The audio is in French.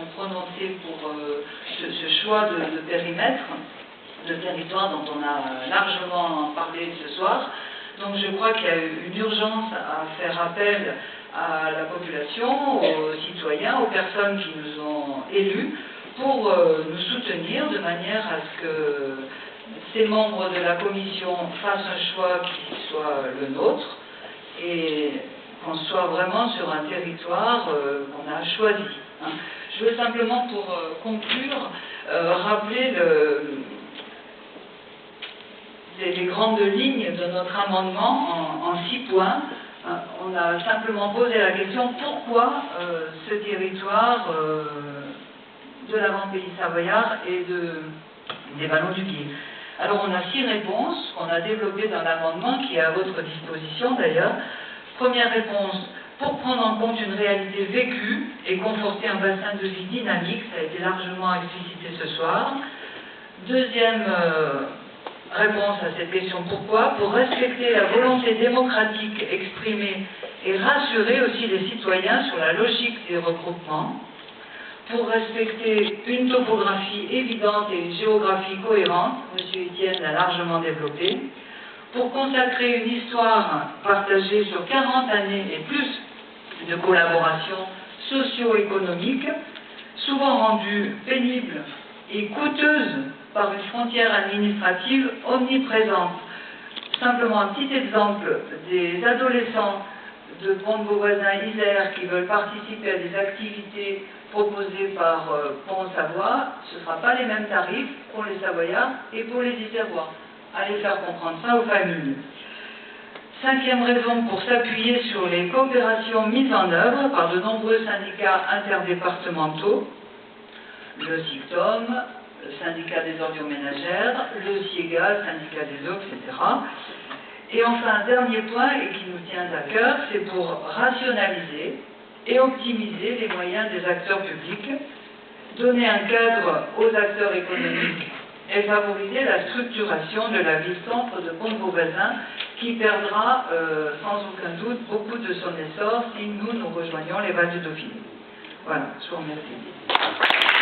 sont prononcées pour ce choix de périmètre, de territoire dont on a largement parlé ce soir. Donc je crois qu'il y a une urgence à faire appel à la population, aux citoyens, aux personnes qui nous ont élus, pour nous soutenir de manière à ce que ces membres de la commission fassent un choix qui soit le nôtre et qu'on soit vraiment sur un territoire qu'on a choisi. Hein. Je veux simplement, pour conclure, rappeler les grandes lignes de notre amendement en 6 points. On a simplement posé la question pourquoi ce territoire de l'avant-pays savoyard et des Vallons du Guil. Alors on a 6 réponses qu'on a développées dans l'amendement qui est à votre disposition d'ailleurs. Première réponse, pour prendre en compte une réalité vécue et conforter un bassin de vie dynamique, ça a été largement explicité ce soir. Deuxième réponse à cette question, pourquoi? Pour respecter la volonté démocratique exprimée et rassurer aussi les citoyens sur la logique des regroupements, pour respecter une topographie évidente et une géographie cohérente, M. Etienne l'a largement développé, pour consacrer une histoire partagée sur 40 années et plus de collaboration socio-économique, souvent rendue pénible et coûteuse par une frontière administrative omniprésente. Simplement un petit exemple, des adolescents de Pont-de-Beauvoisin-Isère qui veulent participer à des activités proposées par Pont-Savoie, ce ne sera pas les mêmes tarifs pour les Savoyards et pour les Isérois. Allez faire comprendre ça aux familles. 5e raison, pour s'appuyer sur les coopérations mises en œuvre par de nombreux syndicats interdépartementaux, le SICTOM, le syndicat des ordures ménagères, le SIEGA, le syndicat des eaux, etc. Et enfin, un dernier point, et qui nous tient à cœur, c'est pour rationaliser et optimiser les moyens des acteurs publics, donner un cadre aux acteurs économiques et favoriser la structuration de la ville-centre de Pont-de-Beauvoisin qui perdra sans aucun doute beaucoup de son essor si nous rejoignons les Vals du Dauphiné. Voilà, je vous remercie.